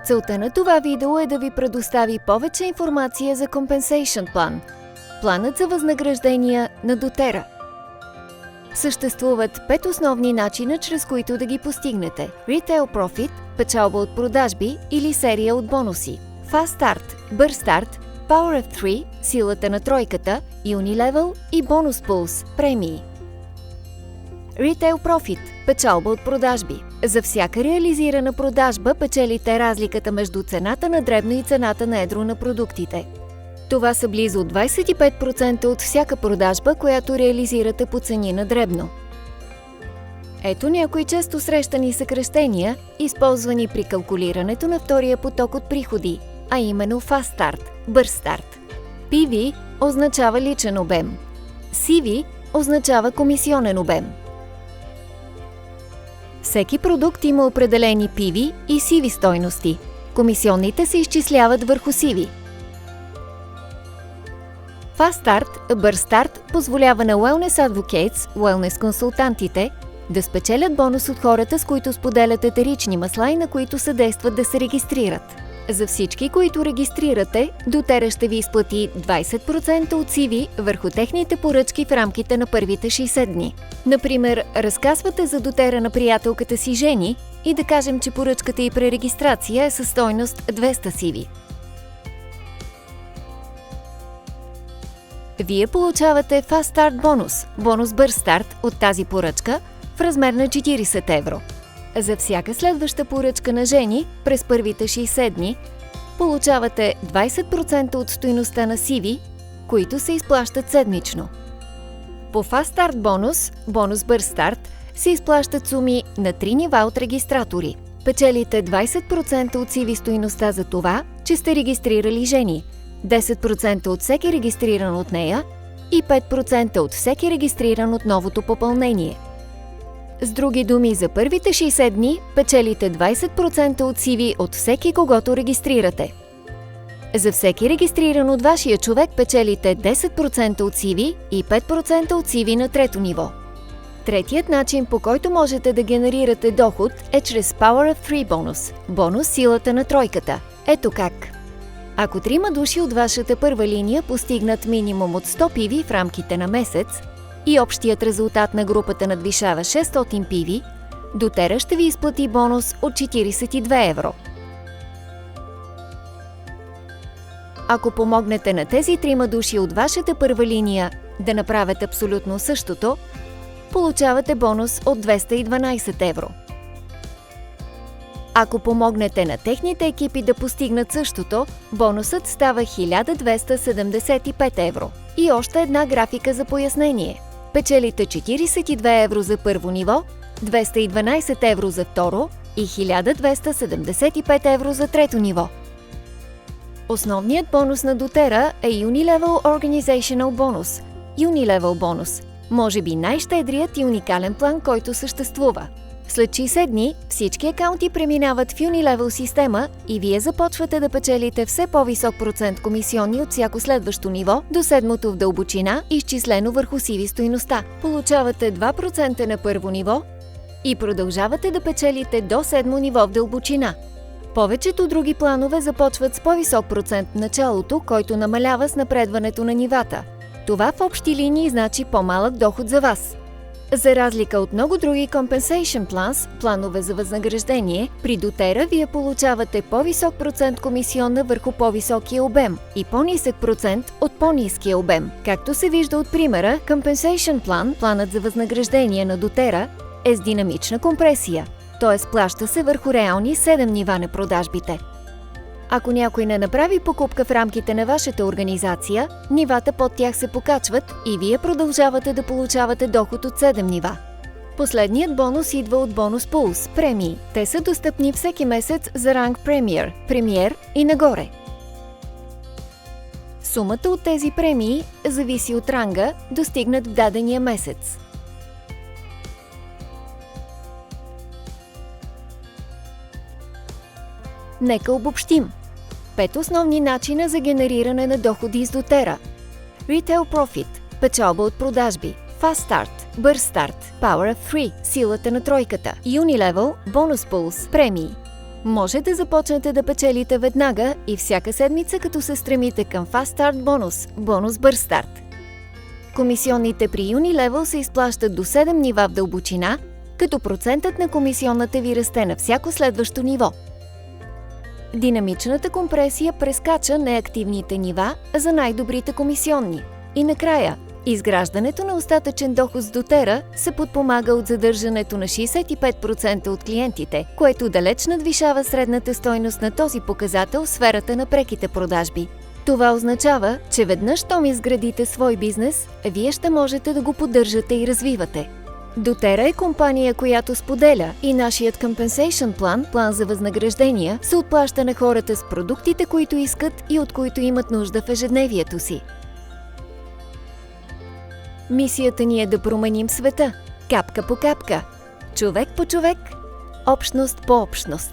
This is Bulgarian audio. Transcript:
Целта на това видео е да ви предостави повече информация за Compensation Plan – планът за възнаграждения на doTERRA. Съществуват 5 основни начина, чрез които да ги постигнете: Retail Profit – печалба от продажби или серия от бонуси; Fast Start – бърз старт; Power of 3 – силата на тройката; Unilevel и Bonus Pools – премии. Retail Profit – печалба от продажби. За всяка реализирана продажба печелите разликата между цената на дребно и цената на едро на продуктите. Това са близо 25% от всяка продажба, която реализирате по цени на дребно. Ето някои често срещани съкращения, използвани при калкулирането на втория поток от приходи, а именно Fast Start – бърз старт. PV означава личен обем. CV означава комисионен обем. Всеки продукт има определени PV и CV стойности. Комисионните се изчисляват върху CV. Fast Start, бърз старт, позволява на Wellness Advocates, wellness консултантите, да спечелят бонус от хората, с които споделят етерични масла и на които съдействат да се регистрират. За всички, които регистрирате, doTERRA ще ви изплати 20% от CV върху техните поръчки в рамките на първите 60 дни. Например, разказвате за doTERRA на приятелката си Жени и да кажем, че поръчката й при регистрация е със стойност 200 CV. Вие получавате Fast Start бонус, бонус бърз старт от тази поръчка в размер на 40 евро. За всяка следваща поръчка на Жени през първите 60 дни получавате 20% от стойността на CV, които се изплащат седмично. По Fast Start бонус, бонус бърз старт, се изплащат суми на 3 нива от регистратори. Печелите 20% от CV стойността за това, че сте регистрирали Жени, 10% от всеки регистриран от нея и 5% от всеки регистриран от новото попълнение. С други думи, за първите 60 дни печелите 20% от CV от всеки, когото регистрирате. За всеки регистриран от вашия човек печелите 10% от CV и 5% от CV на трето ниво. Третият начин, по който можете да генерирате доход, е чрез Power of 3 бонус – бонус силата на тройката. Ето как. Ако 3 души от вашата първа линия постигнат минимум от 100 PV в рамките на месец и общият резултат на групата надвишава 600 PV, doTERRA ще ви изплати бонус от 42 евро. Ако помогнете на тези 3 души от вашата първа линия да направят абсолютно същото, получавате бонус от 212 евро. Ако помогнете на техните екипи да постигнат същото, бонусът става 1275 евро. И още една графика за пояснение. Печелите 42 евро за първо ниво, 212 евро за второ и 1275 евро за трето ниво. Основният бонус на doTERRA е Unilevel Organizational Bonus – Unilevel бонус, може би най-щедрият и уникален план, който съществува. След 60 дни всички акаунти преминават в Unilevel система и вие започвате да печелите все по-висок процент комисионни от всяко следващо ниво до седмото в дълбочина, изчислено върху CV стойността. Получавате 2% на първо ниво и продължавате да печелите до седмо ниво в дълбочина. Повечето други планове започват с по-висок процент в началото, който намалява с напредването на нивата. Това в общи линии значи по-малък доход за вас. За разлика от много други Compensation Plans, планове за възнаграждение, при doTERRA вие получавате по-висок процент комисионна върху по-високия обем и по-нисък процент от по-ниския обем. Както се вижда от примера, Compensation Plan, планът за възнаграждение на doTERRA, е с динамична компресия, т.е. плаща се върху реални 7 нива на продажбите. Ако някой не направи покупка в рамките на вашата организация, нивата под тях се покачват и вие продължавате да получавате доход от 7 нива. Последният бонус идва от Bonus Pools – премии. Те са достъпни всеки месец за ранг Premier, Premier и нагоре. Сумата от тези премии зависи от ранга, достигнат в дадения месец. Нека обобщим. 5 основни начина за генериране на доходи с doTERRA. Retail Profit – печалба от продажби. Fast Start – бърз старт. Power of 3 – силата на тройката. Unilevel – Bonus Pools – премии. Може да започнете да печелите веднага и всяка седмица, като се стремите към Fast Start бонус, бонус бърз старт. Комисионните при Unilevel се изплащат до 7 нива в дълбочина, като процентът на комисионната ви расте на всяко следващо ниво. Динамичната компресия прескача неактивните нива за най-добрите комисионни. И накрая, изграждането на остатъчен доход с doTERRA се подпомага от задържането на 65% от клиентите, което далеч надвишава средната стойност на този показател в сферата на преките продажби. Това означава, че веднъж щом изградите свой бизнес, вие ще можете да го поддържате и развивате. doTERRA е компания, която споделя и нашият compensation план за възнаграждения, се отплаща на хората с продуктите, които искат и от които имат нужда в ежедневието си. Мисията ни е да променим света, капка по капка, човек по човек, общност по общност.